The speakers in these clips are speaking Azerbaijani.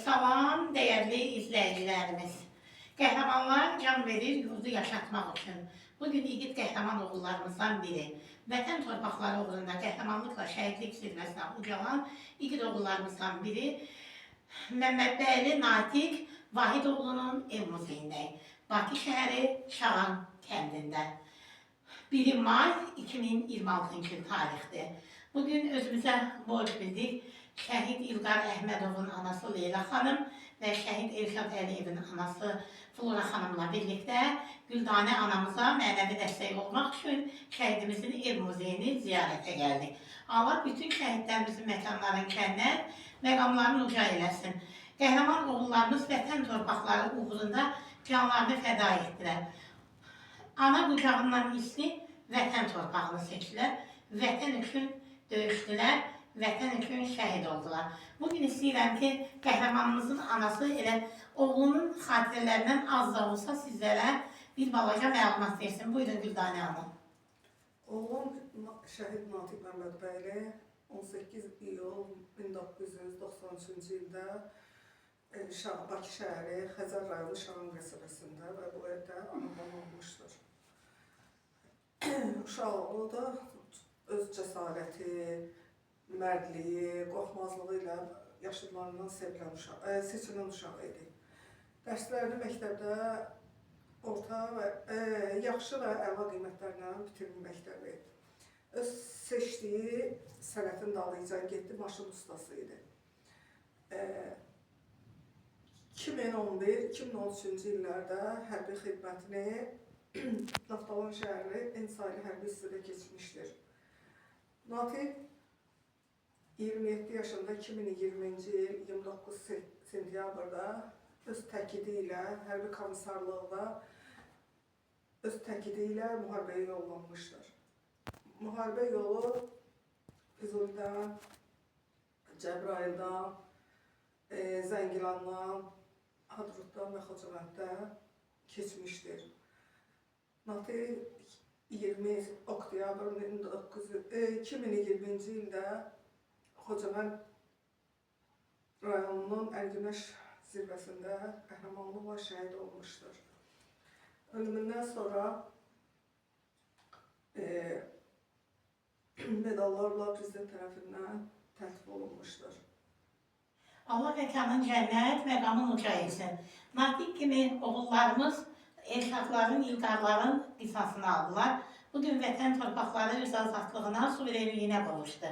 Salam, değerli izleyicilerimiz. Qəhrəmanlar can verir yurdu yaşatmaq üçün. Bugün igid qəhrəman oğullarımızdan biri, vətən torpaqları uğrunda qəhrəmanlıqla şəhidlik zirvəsinə ucalan igid oğullarımızdan biri Məmmədbəyli Natiq Vahidoğlu'nun ev muzeyindəyik. Bakı şəhəri Şalan kəndində. 1 may 2026-cı il tarixdir. Bugün özümüzə borc bildik. Şəhid İlqar Əhmədovun anası Leyla xanım və şəhid Elşad Əliyevin anası Flora xanımla birlikdə Güldanə anamıza mənəvi dəstək olmaq üçün şəhidimizin ev muzeyini ziyarətə gəldik. Allah bütün şəhidlərimizin məkanlarını kənnət, məqamlarını uca eləsin. Qəhrəman oğullarımız vətən torpaqları uğrunda canlarını fəda etdilər. Ana qucağından isli vətən torpağını seçdilər, vətən üçün döyüşdülər, vətən üçün şəhid oldular. Bugün istəyirəm ki, qəhrəmanımızın anası elə oğlunun xatirələrindən az da olsa sizlərə bir balaca məlumat versin. Buyurun Güldanə hanım. Oğlum şəhid Natiq Məmmədbəyli 18 iyul 1993-cü ildə Bakı şəhəri Xəzər rayonu Şalan qəsəbəsində və bu evdə anadan olmuşdur. Uşaqlığı da öz cəsarəti, mərdliyi, qorxmazlığı ilə yaşlılarından seçilən uşaq idi. Dərslərini məktəbdə orta və yaxşı və əla qiymətlərlə bitirdi məktəbi. Öz seçdiyi sənətin dalıyca getdi, maşın ustası idi. 2011-2013-cü illərdə hərbi xidmətini Naftalan şəhəri Ensaylı hərbi hissədə keçmişdir. Natiq 27 yaşında 2020-ci il 29 sentyabrda öz təkidi ilə hərbi komissarlıqda öz təkidi ilə müharibəyə yollanmışdır. Müharibə yolu Füzulidən, Cəbrayıldan, Zəngilandan, Hadrutdan və Xocamənddən keçmişdir. Natiq 20 oktyabr 2020-ci ildə Xocamənd rayonunun Ərgünəş zirvəsində qəhrəmanlıqla şəhid olmuşdur. Ölümündən sonra medallarla prezident tərəfindən təltif olunmuşdur. Allah məkanın cənnət, məqamın uca etsin. Natiq kimi oğullarımız Elşadların, İlqarların qisasını aldılar. Bugün vətən torpaqları öz azadlığına, suverenliyinə qovuşdu.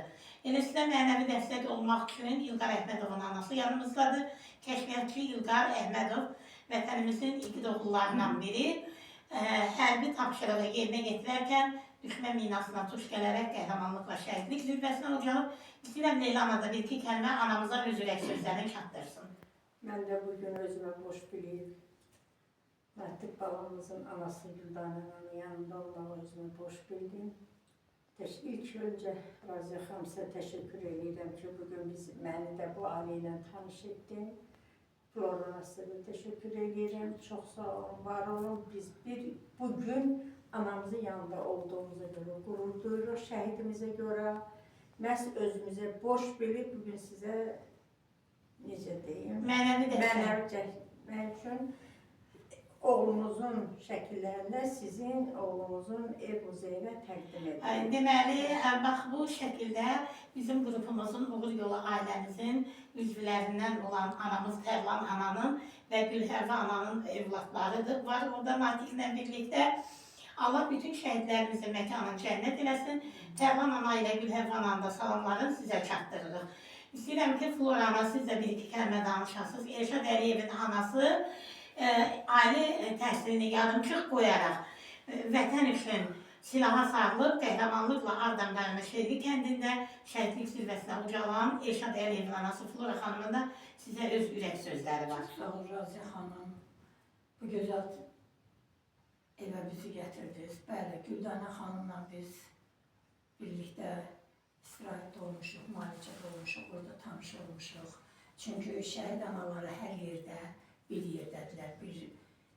Eləsinə mənəvi dəstək olmaq üçün İlqar Əhmədovun anası yanımızdadır. Kəşfiyyatçı İlqar Əhmədov vətənimizin igid oğullarından biri. Hərbi tapşırığı yerinə getirərkən düşmən minasına tuş gələrək qəhrəmanlıqla şəhidlik zirvəsinə ucalıb. İstəyirəm Leyla ana da bir-iki kəlmə anamıza öz ürək sözlərini çatdırsın. Mən də bugün özümə boş bilib, Natiq balamızın anası Güldanənin yanında olmağı özümə boş bildim. İlk öncə Raziyə xanım sizə təşəkkür edirəm ki, bugün məni də bu ailə ilə tanış etdi. Flora sizə təşəkkür edirəm, çox sağ olun, var olun. Biz bugün anamızın yanında olduğumuza görə qürur duyuruq, şəhidimizə görə. Məhz özümüzə boş bilib bugün sizə necə deyim? Mənəvi dəstək. Mən üçün oğlumuzun şəkillərində sizin oğlumuzun ev muzeyinə təqdim edilir. Deməli, bax bu şəkildə bizim qrupumuzun Uğur Yolu ailəmizin üzvlərindən olan anamız Tərlan ananın və Gülhəvva ananın evlatlarıdır. Var orada Natiqlə birlikdə. Allah bütün şəhidlərimizin məkanını cənnət eləsin. Tərlan ana ilə Gülhəvva ananın da salamlarını sizə çatdırırıq. İstəyirəm ki, Flora ana siz də bir-iki kəlmə danışasınız. Elşad Əliyevin anası ali təhsilini yarımçıq qoyaraq vətən üçün silaha sarılıb, qəhrəmanlıqla Ağdam rayonu Şərqi kəndində şəhidlik zirvəsinə ucalan Elşad Əliyevin anası Flora xanımın da sizə öz ürək sözləri var. Sağ ol Raziyə xanım, bu gözəl evə bizi gətirdiniz. Bəli, Güldanə xanımla biz birlikdə istirahətdə olmuşuq, müalicədə olmuşuq, orada tanış olmuşuq. Çünki şəhid anaları hər yerdə bir yerdədirlər, bir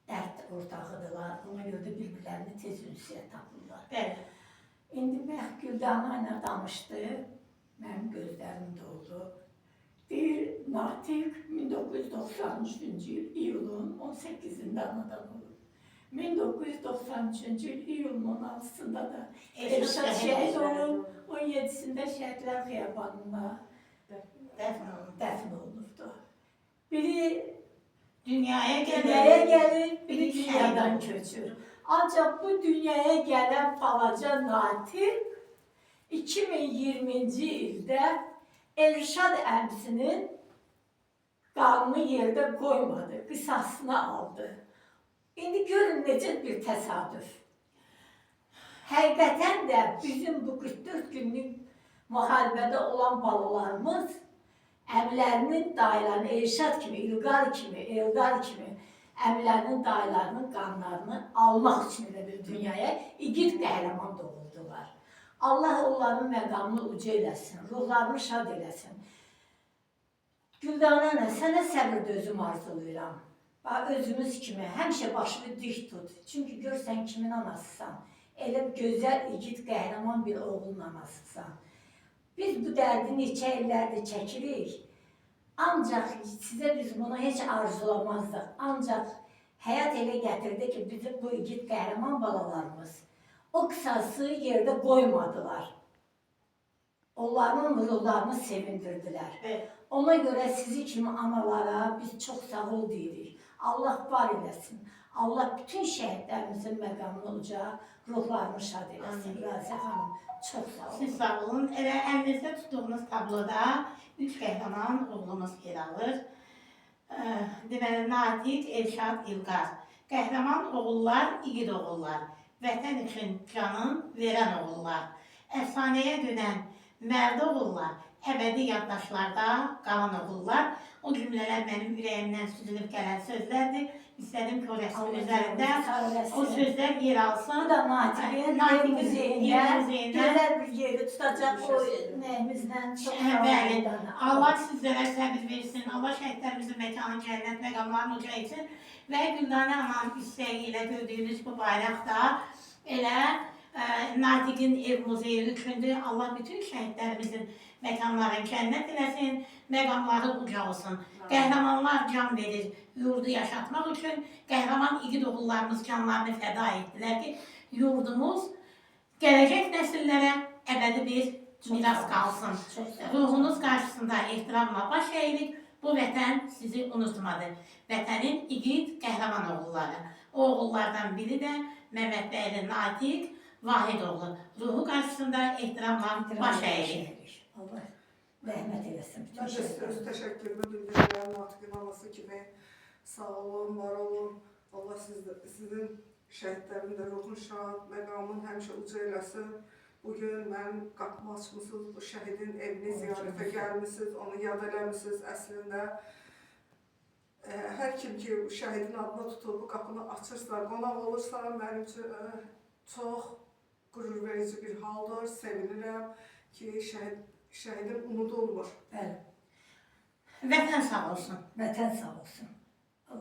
dərd ortağıdırlar. Ona görə də bir-birlərini tez ünsiyyət tapırlar. Bəli. İndi mən Güldanə ilə danışdı, mənim gözlərim doldu. Deyir, Natiq 1993-cü il iyulun 18-də anadan olub. 1993-cü il iyulun 16-sında da Elşad şəhid olub, 17-sində Şəhidlər Xiyabanına dəfn olunubdu. Biri Dünyaya dünyaya gelir. gəlir, biri dünyadan köçür. Ancaq bu dünyaya gələn balaca Natiq 2020-ci ildə Elşad əmsinin qanını yerdə qoymadı, qisasını aldı. İndi görün necə bir təsadüf. Həqiqətən də bizim bu 44 günlük müharibədə olan balalarımız əmilərinin, dayılarının, Elşad kimi, İlqar kimi, Eldar kimi əmilərinin, dayılarının qanlarını almaq üçün elə bir dünyaya igid qəhrəman doğuldular. Allah onların məqamını uca eləsin, ruhlarını şad eləsin. Güldanə nə, sənə səbir dözüm arzulayıram. Özümüz kimi həmişə başını dik tut. Çünki görsən kimin anasısan. Elə gözəl, igid, qəhrəman bir oğlun anasısan. Biz bu dərdi neçə illərdir çəkirik. Ancaq sizə biz bunu heç arzulamazdıq. Ancaq həyat elə gətirdi ki, bizim bu igid, qəhrəman balalarımız o qısası yerdə qoymadılar. Onların ruhlarını sevindirdilər. Evet. Ona görə sizi kimi analara biz çox sağ ol deyirik. Allah var eləsin. Allah bütün şəhidlərimizin məqamını uca, ruhlarını şad eləsin. Raziyə xanım, çox sağ olun. Siz sağ olun. Elə əlinizdə tutduğunuz tabloda 3 qəhrəman oğlumuz yer alır. Deməli, Natiq, Elşad, İlqar. Qəhrəman oğullar, igid oğullar. Vətən üçün canın verən oğullar. Əfsanəyə dönən mərd oğullar, əbədi yaddaşlarda qalan oğullar. O cümlələr mənim ürəyimdən süzülüb gələn sözlərdir. İstədim ki, o rəsmin üzərində o sözlər yer alsın. Bu da Natiqin Natiqin muzeyində muzeyində gözəl bir yeri tutacaq o nəyimizlə çox sağ Bəli. olun. Allah sizlərə səbir versin. Allah şəhidlərimizin məkanı cənnət məqamlarını uca etsin. Və Güldanə anam istəyi ilə gördüyünüz bu bayraq da elə Natiqin ev muzeyi üçündür. Allah bütün şəhidlərimizin məkanlarını cənnət eləsin, məqamları uca olsun. Qəhrəmanlar can verir yurdu yaşatmaq üçün. Qəhrəman igid oğullarımız canlarını fəda etdilər ki, yurdumuz gələcək nəsillərə əbədi bir miras qalsın. Ruhunuz qarşısında ehtiramla baş əyirik. Bu vətən sizi unutmadı. Vətənin igid qəhrəman oğulları. O oğullardan biri də Məhəmməd bəyli Natiq Vahid oğlu. Ruhu qarşısında ehtiramla baş əyirik. Allah rəhmət eləsin bütün Mən də öz şəhidlərimizə. təşəkkürümü bildirirəm Natiqin anası kimi. Sağ olun, var olun. Allah sizin şəhidlərin də ruhun şad, məqamın həmişə uca eləsin. Bugün mənim qapımı açmışsınız, bu şəhidin evini ziyarətə gəlmişsiniz, onu yad eləmişsiniz əslində. Hər kim ki bu şəhidin adına tutub bu qapını açırsa, qonaq olursa, mənim üçün çox qürur verici bir haldır. Sevinirəm ki, şəhidin unudulmur. Bəli, Vətən sağ olsun. vətən sağ olsun.